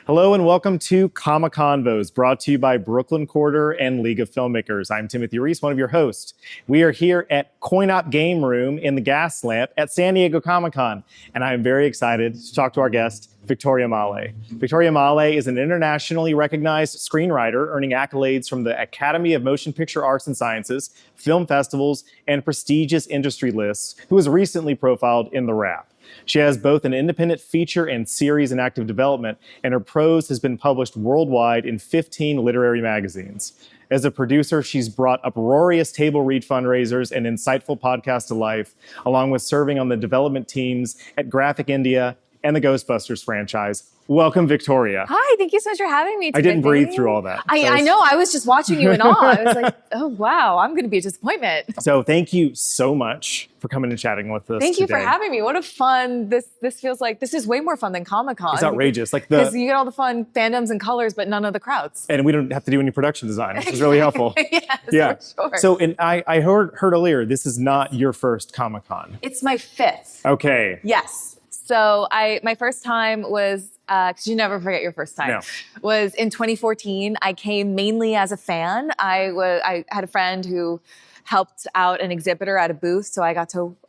Hello and welcome to Convos, brought to you by Brooklyn Quarter and League of Filmmakers. I'm Timothy Reese, one of your hosts. We are here at Coin-Op Game Room in the Gaslamp at San Diego Comic-Con, and I am very excited to talk to our guest, Victoria Male. Victoria Male is an internationally recognized screenwriter, earning accolades from the Academy of Motion Picture Arts and Sciences, film festivals, and prestigious industry lists, who was recently profiled in TheWrap. She has both an independent feature and series in active development, and her prose has been published worldwide in 15 literary magazines. As a producer, she's brought uproarious table read fundraisers and insightful podcasts to life, along with serving on the development teams at Graphic India and the Ghostbusters franchise. Welcome, Victoria. Hi, thank you so much for having me. I didn't breathe through all that. I know, I was just watching you in awe. I was like, oh wow, I'm going to be a disappointment. So thank you so much for coming and chatting with us Thank you today. for having me. What a fun, this feels like, this is way more fun than Comic-Con. It's outrageous. Because you get all the fun fandoms and colors, but none of the crowds. And we don't have to do any production design, which is really helpful. Yes, yeah. for sure. So, and I heard earlier, this is not your first Comic-Con. It's my fifth. Okay. Yes. So my first time was, because you never forget your first time, was in 2014. I came mainly as a fan. I had a friend who helped out an exhibitor at a booth. So I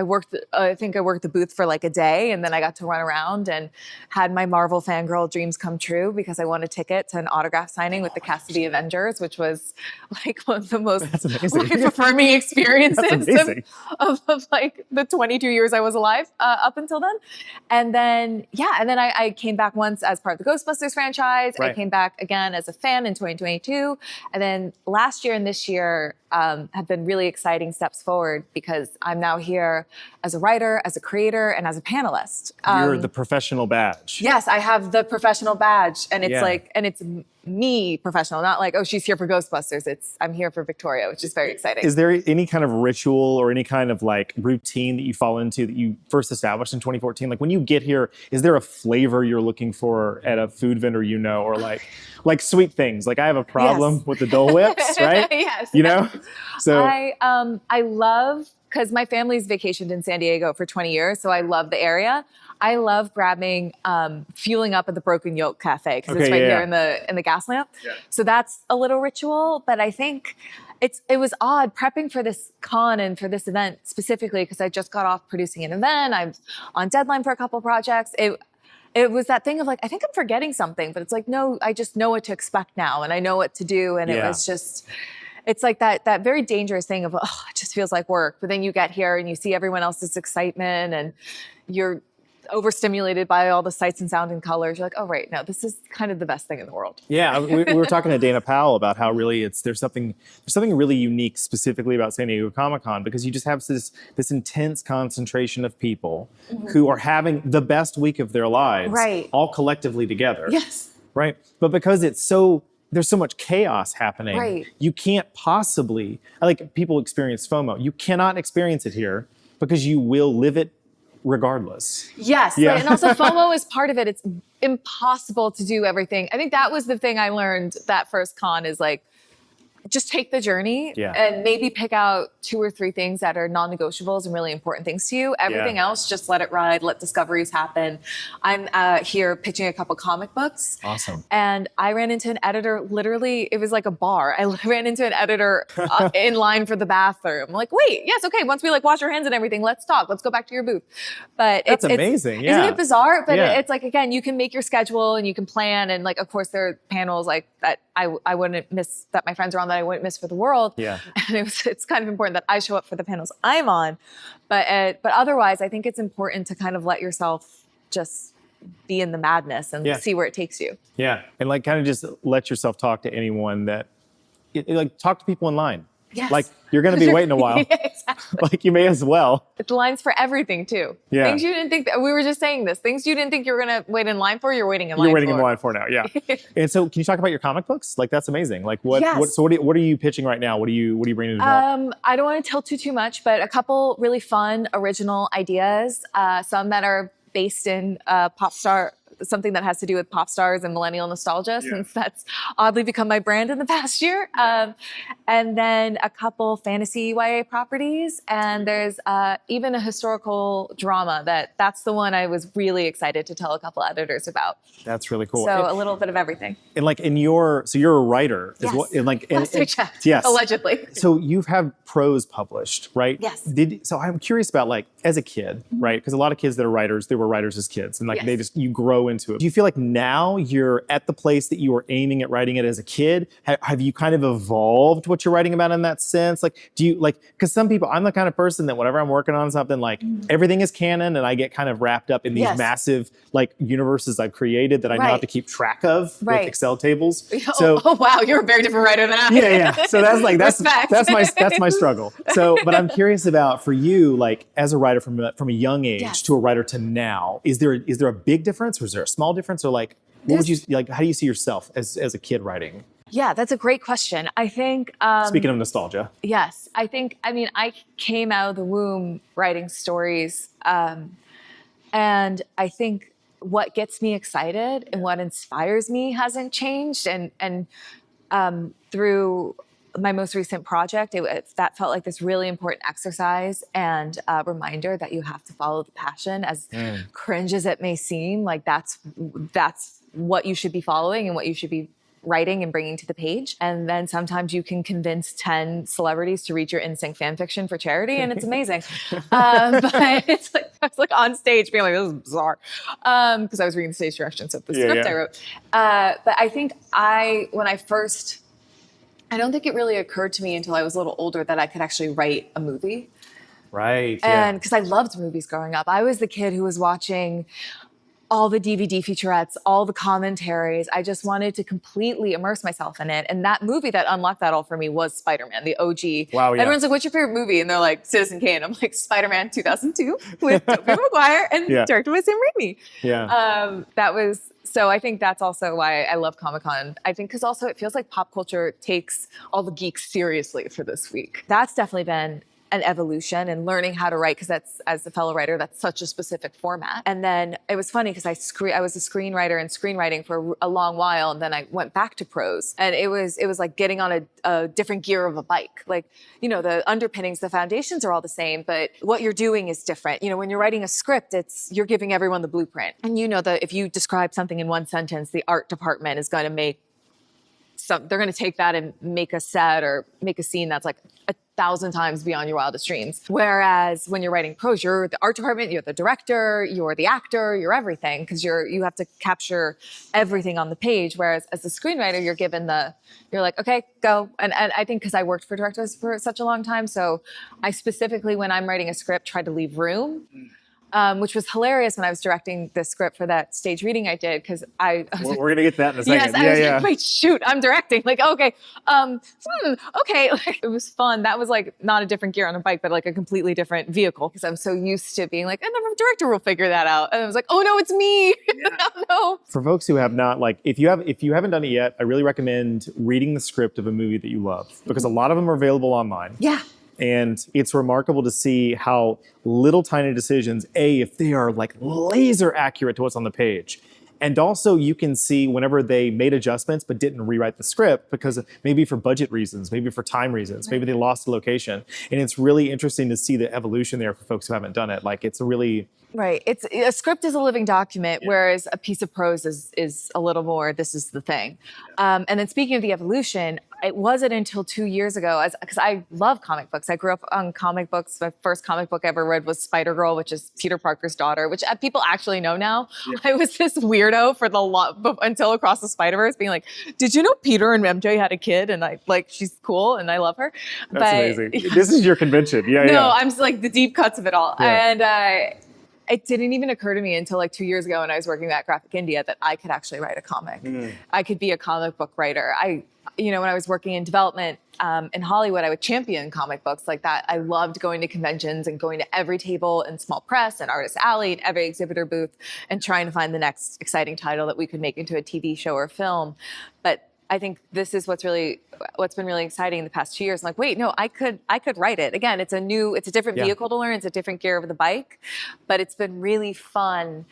worked the booth for like a day, and then I got to run around and had my Marvel fangirl dreams come true because I won a ticket to an autograph signing with the cast of the Avengers, which was like one of the most life-affirming experiences of like the 22 years I was alive up until then. And then, I came back once as part of the Ghostbusters franchise. Right. I came back again as a fan in 2022. And then last year and this year have been really exciting steps forward because I'm now here as a writer, as a creator, and as a panelist. You're the professional badge. Yes, I have the professional badge, and it's and it's me professional, not like, oh, she's here for Ghostbusters. I'm here for Victoria, which is very exciting. Is there any kind of ritual or any kind of like routine that you fall into that you first established in 2014? Like when you get here, is there a flavor you're looking for at a food vendor, or like sweet things? Like I have a problem with the Dole Whips, right? Yes. You know? So I love, because my family's vacationed in San Diego for 20 years, so I love the area. I love grabbing, fueling up at the Broken Yolk Cafe because it's right here in the Gaslamp. Yeah. So that's a little ritual, but I think it was odd prepping for this con and for this event specifically because I just got off producing an event. I'm on deadline for a couple projects. It was that thing of like, I think I'm forgetting something, but it's like, no, I just know what to expect now and I know what to do. And it was just, it's like that very dangerous thing of, oh, it just feels like work. But then you get here and you see everyone else's excitement and you're overstimulated by all the sights and sound and colors. You're like, oh, right, no, this is kind of the best thing in the world. Yeah, we were talking to Dana Powell about how really there's something really unique specifically about San Diego Comic-Con because you just have this intense concentration of people who are having the best week of their lives, all collectively together. Yes. Right, but because there's so much chaos happening, you can't possibly, like people experience FOMO, you cannot experience it here because you will live it regardless. Yes, yeah. And also FOMO is part of it. It's impossible to do everything. I think that was the thing I learned that first con is like, just take the journey and maybe pick out 2 or 3 things that are non-negotiables and really important things to you. Everything else, just let it ride, let discoveries happen. I'm here pitching a couple comic books. Awesome. And I ran into an editor, literally, it was like a bar. I ran into an editor in line for the bathroom. I'm like, wait, yes, okay, once we like wash our hands and everything, let's talk. Let's go back to your booth. But That's amazing, Isn't it bizarre? But it's like, again, you can make your schedule and you can plan. And like, of course, there are panels like that I wouldn't miss, that my friends are on that I wouldn't miss for the world. Yeah. And it's kind of important that I show up for the panels I'm on. But otherwise, I think it's important to kind of let yourself just be in the madness and see where it takes you. Yeah. And like kind of just let yourself talk to anyone like talk to people in line. Yes. Like you're going to be waiting a while. Exactly. Like you may as well. It's lines for everything too. Yeah. Things you didn't think, we were just saying this, things you didn't think you were going to wait in line for, you're waiting in line for. You're waiting in line for now, yeah. And so can you talk about your comic books? Like that's amazing. Like what are you pitching right now? What are you bringing to develop? I don't want to tell too much, but a couple really fun, original ideas. Some that are based in pop star something that has to do with pop stars and millennial nostalgia, since that's oddly become my brand in the past year. And then a couple fantasy YA properties, and there's even a historical drama that's the one I was really excited to tell a couple editors about. That's really cool. So a little bit of everything. And like so you're a writer. Yes. Is what, and like, Last I checked, yes. allegedly. So you've had prose published, right? Yes. So I'm curious about like, as a kid, right? Because a lot of kids that are writers, they were writers as kids, and like you grow into it. Do you feel like now you're at the place that you were aiming at writing it as a kid? Have you kind of evolved what you're writing about in that sense? Like, do you like, because some people, I'm the kind of person that whenever I'm working on something, like everything is canon, and I get kind of wrapped up in these massive like universes I've created that I now have to keep track of with Excel tables. So, oh wow, you're a very different writer than I am. Yeah. So that's like that's my struggle. So, but I'm curious about for you, like as a writer from a young age to a writer to now, is there a big difference, or is there a small difference, or like what would you like? How do you see yourself as a kid writing? Yeah, that's a great question. I think speaking of nostalgia. Yes, I mean I came out of the womb writing stories, and I think what gets me excited and what inspires me hasn't changed. And through my most recent project, that felt like this really important exercise and a reminder that you have to follow the passion, as cringe as it may seem. Like that's what you should be following and what you should be writing and bringing to the page. And then sometimes you can convince 10 celebrities to read your NSYNC fan fiction for charity, and it's amazing. But it's like, I was like on stage being like, this is bizarre. Because I was reading the stage directions of the script I wrote. But I think I don't think it really occurred to me until I was a little older that I could actually write a movie. Right. And because I loved movies growing up. I was the kid who was watching all the DVD featurettes, all the commentaries. I just wanted to completely immerse myself in it. And that movie that unlocked that all for me was Spider-Man, the OG. Wow, yeah. Everyone's like, what's your favorite movie? And they're like, Citizen Kane. I'm like, Spider-Man 2002 with Tobey Maguire and directed by Sam Raimi. Yeah. So I think that's also why I love Comic-Con. I think because also it feels like pop culture takes all the geeks seriously for this week. That's definitely been an evolution, and learning how to write, because that's, as a fellow writer, that's such a specific format. And then it was funny because I was a screenwriter and screenwriting for a long while, and then I went back to prose, and it was like getting on a different gear of a bike. Like, the underpinnings, the foundations are all the same, but what you're doing is different. When you're writing a script, you're giving everyone the blueprint, and that if you describe something in one sentence, the art department is going to make they're going to take that and make a set or make a scene that's like 1,000 times beyond your wildest dreams. Whereas when you're writing prose, you're the art department, you're the director, you're the actor, you're everything, because you have to capture everything on the page. Whereas as a screenwriter, you're like, okay, go. And I think because I worked for directors for such a long time, so I specifically, when I'm writing a script, try to leave room. Which was hilarious when I was directing the script for that stage reading I did, because I was we're going to get to that in a second. Yes, I was like, wait, shoot, I'm directing. Like, okay, okay. Like, it was fun. That was like not a different gear on a bike, but like a completely different vehicle, because I'm so used to being like, another director will figure that out. And I was like, oh no, it's me. No. For folks who have not, like, if you haven't done it yet, I really recommend reading the script of a movie that you love, because a lot of them are available online. Yeah. And it's remarkable to see how little tiny decisions, if they are like laser accurate to what's on the page. And also you can see whenever they made adjustments but didn't rewrite the script, because maybe for budget reasons, maybe for time reasons, maybe they lost a location. And it's really interesting to see the evolution there for folks who haven't done it. Like, it's a really... Right. A script is a living document, whereas a piece of prose is a little more, this is the thing. And then speaking of the evolution, it wasn't until 2 years ago, because I love comic books. I grew up on comic books. My first comic book I ever read was Spider-Girl, which is Peter Parker's daughter, which people actually know now. Yeah. I was this weirdo for until Across the Spider-Verse, being like, did you know Peter and MJ had a kid? And she's cool and I love her. That's amazing. This is your convention. Yeah, no, yeah. I'm just like the deep cuts of it all. Yeah. And it didn't even occur to me until like 2 years ago when I was working at Graphic India that I could actually write a comic. I could be a comic book writer. When I was working in development in Hollywood, I would champion comic books like that. I loved going to conventions and going to every table in small press and Artist Alley and every exhibitor booth and trying to find the next exciting title that we could make into a TV show or film. But I think this is what's been really exciting in the past 2 years. I'm like, wait, no, I could write it. Again, it's a different vehicle to learn. It's a different gear of the bike, but it's been really fun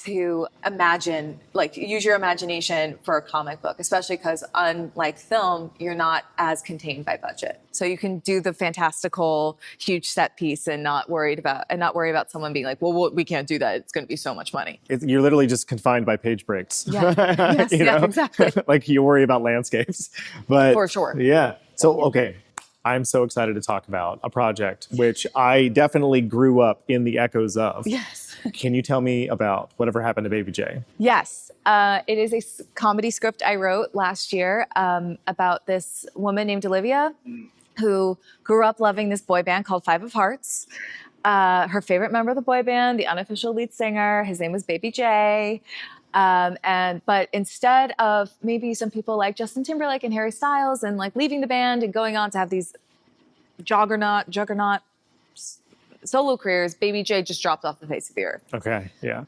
to imagine, like use your imagination for a comic book, especially because unlike film, you're not as contained by budget. So you can do the fantastical, huge set piece and not worry about someone being like, well, we can't do that. It's going to be so much money. You're literally just confined by page breaks. Yeah, yes, yeah, exactly. Like you worry about landscapes, but For sure. Yeah. So, okay. I'm so excited to talk about a project which I definitely grew up in the echoes of. Yes. Can you tell me about Whatever Happened to Baby J? Yes. It is a comedy script I wrote last year about this woman named Olivia who grew up loving this boy band called Five of Hearts. Her favorite member of the boy band, the unofficial lead singer, his name was Baby J. But instead of maybe some people like Justin Timberlake and Harry Styles and like leaving the band and going on to have these juggernaut solo careers, Baby J just dropped off the face of the earth. Okay, yeah.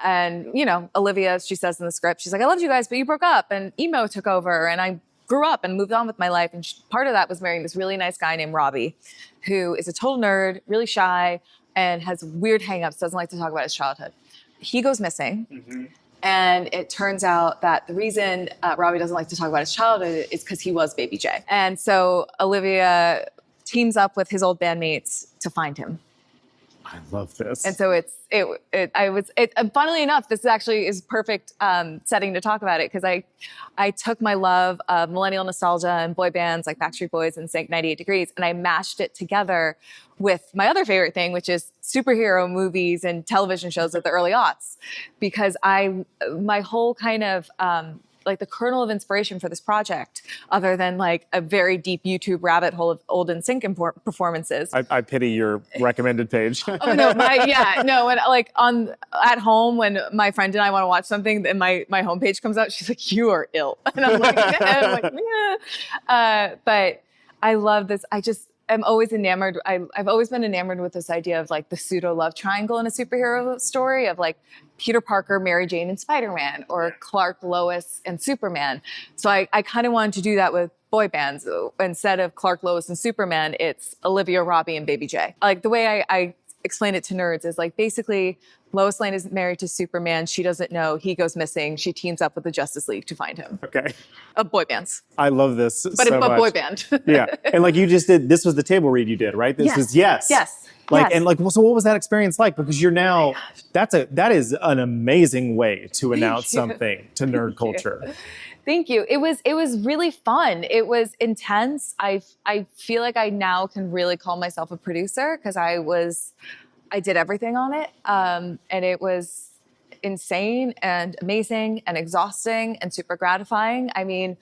And you know, Olivia, she says in the script, she's like, I loved you guys, but you broke up and emo took over and I grew up and moved on with my life. And part of that was marrying this really nice guy named Robbie, who is a total nerd, really shy, and has weird hangups, doesn't like to talk about his childhood. He goes missing. Mm-hmm. And it turns out that the reason Robbie doesn't like to talk about his childhood is because he was Baby J. And so Olivia teams up with his old bandmates to find him. I love this. And so funnily enough, this actually is perfect setting to talk about it because I took my love of millennial nostalgia and boy bands like Backstreet Boys and Sync 98 Degrees, and I mashed it together with my other favorite thing, which is superhero movies and television shows of the early aughts. Because my whole kind of like the kernel of inspiration for this project, other than like a very deep YouTube rabbit hole of old NSYNC performances. I pity your recommended page. Oh no, when like at home when my friend and I want to watch something and my homepage comes out, she's like, "You are ill," and I'm like, yeah. But I love this. I'm always enamored. I've always been enamored with this idea of like the pseudo love triangle in a superhero story of like Peter Parker, Mary Jane, and Spider-Man, or Clark, Lois, and Superman. So I kind of wanted to do that with boy bands. Instead of Clark, Lois, and Superman, it's Olivia, Robbie, and Baby J. Like the way I explain it to nerds is like basically Lois Lane is married to Superman. She doesn't know. He goes missing. She teams up with the Justice League to find him. Okay. Of boy bands. I love this But so a much. boy band. Yeah. And like you just did, this was the table read you did, right? This is Yes. Like, yes. and like, well, so what was that experience like? Because you're now, that is an amazing way to announce something to nerd culture. Thank you. It was really fun. It was intense. I feel like I now can really call myself a producer because I did everything on it. And it was insane and amazing and exhausting and super gratifying. I mean,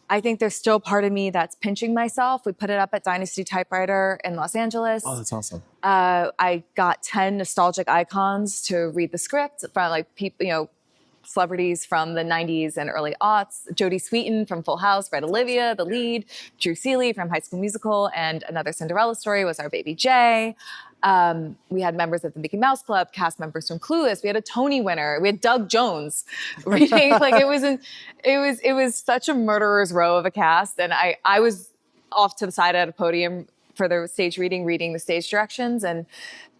I think there's still part of me that's pinching myself. We put it up at Dynasty Typewriter in Los Angeles. Oh, that's awesome. I got 10 nostalgic icons to read the script from like people, celebrities from the 90s and early aughts. Jodie Sweetin from Full House read Olivia, the lead. Drew Seeley from High School Musical and Another Cinderella Story was our Baby J. We had members of the Mickey Mouse Club, cast members from Clueless. We had a Tony winner. We had Doug Jones reading. Like it was such a murderer's row of a cast. And I was off to the side at a podium for the stage reading the stage directions. And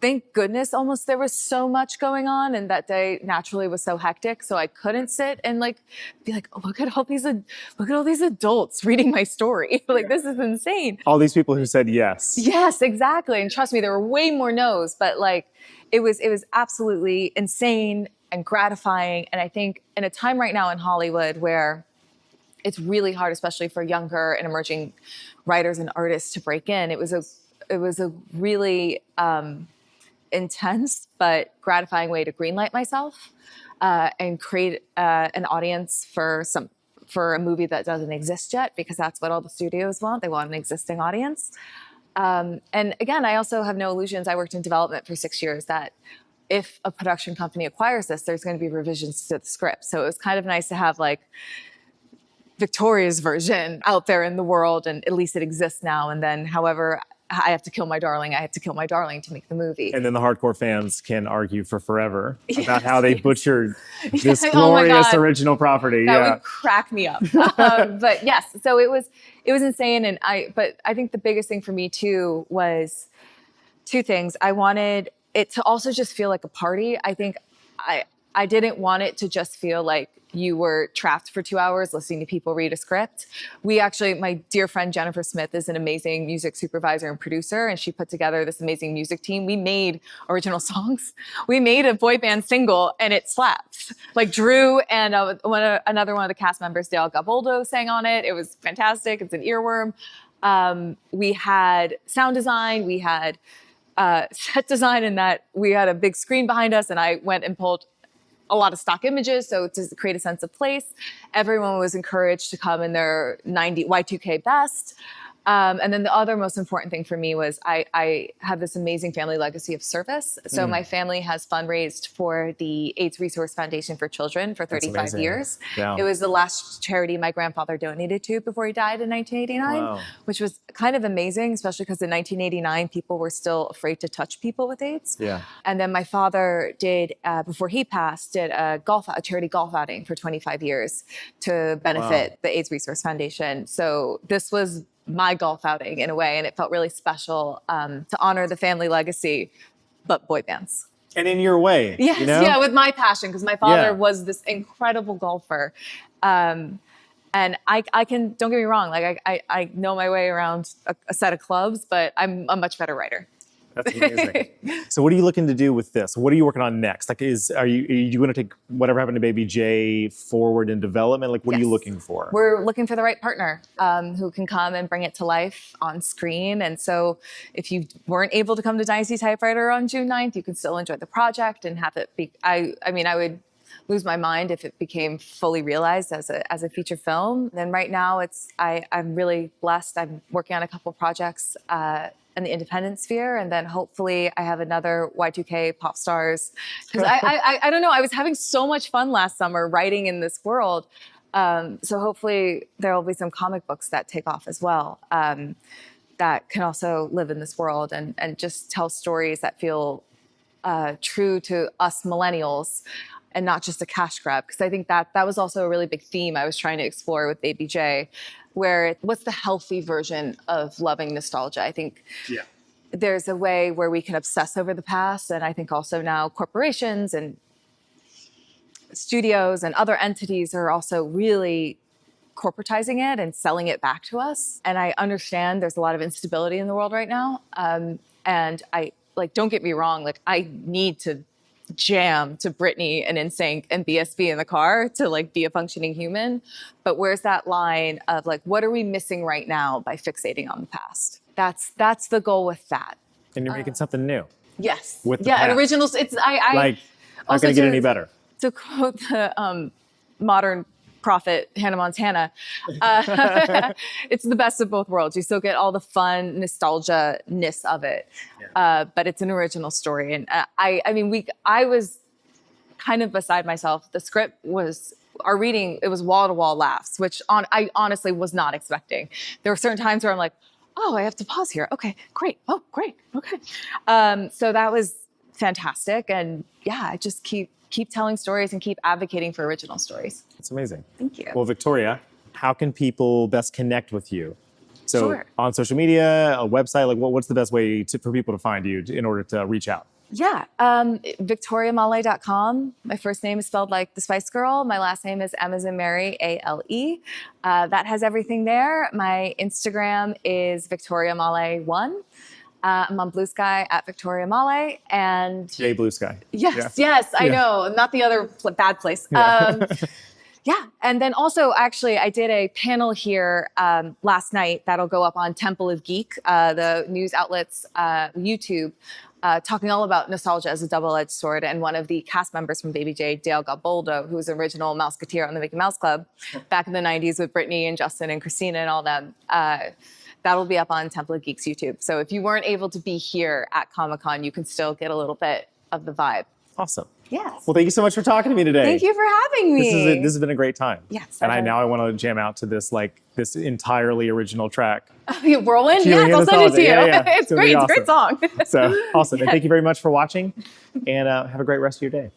thank goodness almost there was so much going on. And that day naturally was so hectic. So I couldn't sit and like be like, oh, look at all these adults reading my story. Like, this is insane. All these people who said yes. Yes, exactly. And trust me, there were way more no's, but like it was absolutely insane and gratifying. And I think in a time right now in Hollywood where it's really hard, especially for younger and emerging writers and artists to break in, it was a really intense but gratifying way to greenlight myself and create an audience for a movie that doesn't exist yet, because that's what all the studios want. They want an existing audience. And again, I also have no illusions. I worked in development for 6 years that if a production company acquires this, there's going to be revisions to the script. So it was kind of nice to have like Victoria's version out there in the world, and at least it exists now. And then however I have to kill my darling to make the movie. And then the hardcore fans can argue for forever about how they butchered this Yes. glorious original property. That would crack me up. But yes, so it was insane. But I think the biggest thing for me too was two things. I wanted it to also just feel like a party. I think I didn't want it to just feel like you were trapped for 2 hours listening to people read a script. My dear friend Jennifer Smith is an amazing music supervisor and producer, and she put together this amazing music team. We made original songs. We made a boy band single, and it slaps. Like Drew and another one of the cast members, Dale Gaboldo, sang on it. It was fantastic. It's an earworm. We had sound design. We had set design, in that we had a big screen behind us, and I went and pulled a lot of stock images, so to create a sense of place. Everyone was encouraged to come in their Y2K best. And then the other most important thing for me was I have this amazing family legacy of service. So my family has fundraised for the AIDS Resource Foundation for Children for 35 years. Yeah. It was the last charity my grandfather donated to before he died in 1989, which was kind of amazing, especially because in 1989, people were still afraid to touch people with AIDS. Yeah. And then my father did, before he passed, did a charity golf outing for 25 years to benefit the AIDS Resource Foundation. So this was my golf outing in a way, and it felt really special to honor the family legacy, but boy bands. And in your way. Yes, you know? Yeah, with my passion, because my father was this incredible golfer. And I can, don't get me wrong, like I know my way around a set of clubs, but I'm a much better writer. That's amazing. So what are you looking to do with this? What are you working on next? Like, are you going to take whatever happened to Baby J forward in development? Like, what are you looking for? We're looking for the right partner who can come and bring it to life on screen. And so if you weren't able to come to Dynasty Typewriter on June 9th, you can still enjoy the project and have it be, I would lose my mind if it became fully realized as a feature film. Then right now I'm really blessed. I'm working on a couple projects in the independent sphere, and then hopefully I have another Y2K pop stars. Because I don't know, I was having so much fun last summer writing in this world. So hopefully there will be some comic books that take off as well, that can also live in this world and just tell stories that feel true to us millennials, and not just a cash grab. Because I think that was also a really big theme I was trying to explore with Baby J, where what's the healthy version of loving nostalgia? I think there's a way where we can obsess over the past, and I think also now corporations and studios and other entities are also really corporatizing it and selling it back to us. And I understand there's a lot of instability in the world right now. And I, don't get me wrong, I need to jam to Britney and NSYNC and BSB in the car to be a functioning human. But where's that line of what are we missing right now by fixating on the past? That's the goal with that. And you're making something new. Yes. With the past. An original. It's not gonna get any better. To quote the modern prophet Hannah Montana, it's the best of both worlds. You still get all the fun nostalgia-ness of it, but it's an original story. And I was kind of beside myself. The script was, our reading, it was wall-to-wall laughs, which I honestly was not expecting. There were certain times where I'm like, oh, I have to pause here. Okay, great. Oh, great. Okay. So that was fantastic. And I just keep telling stories and keep advocating for original stories. It's amazing. Thank you. Well, Victoria, how can people best connect with you? So on social media, a website, what's the best way for people to find you in order to reach out? Yeah, victoriamale.com. My first name is spelled like the Spice Girl. My last name is M as in Mary, A-L-E. That has everything there. My Instagram is victoriamale1. I'm on Blue Sky at Victoria Male, and Jay Blue Sky. Yes, I know, not the other bad place. And then also, actually, I did a panel here last night that'll go up on Temple of Geek, the news outlet's YouTube, talking all about nostalgia as a double-edged sword. And one of the cast members from Baby J, Dale Gaboldo, who was the original Mouseketeer on the Mickey Mouse Club back in the 90s with Britney and Justin and Christina and all them. That'll be up on Temple of Geek's YouTube. So if you weren't able to be here at Comic-Con, you can still get a little bit of the vibe. Awesome. Yes. Well, thank you so much for talking to me today. Thank you for having me. This has been a great time. Yes. And I want to jam out to this this entirely original track. Whirlwind? Yes, I'll send it to you. Yeah. It's great. Awesome. It's a great song. So awesome. And thank you very much for watching. And have a great rest of your day.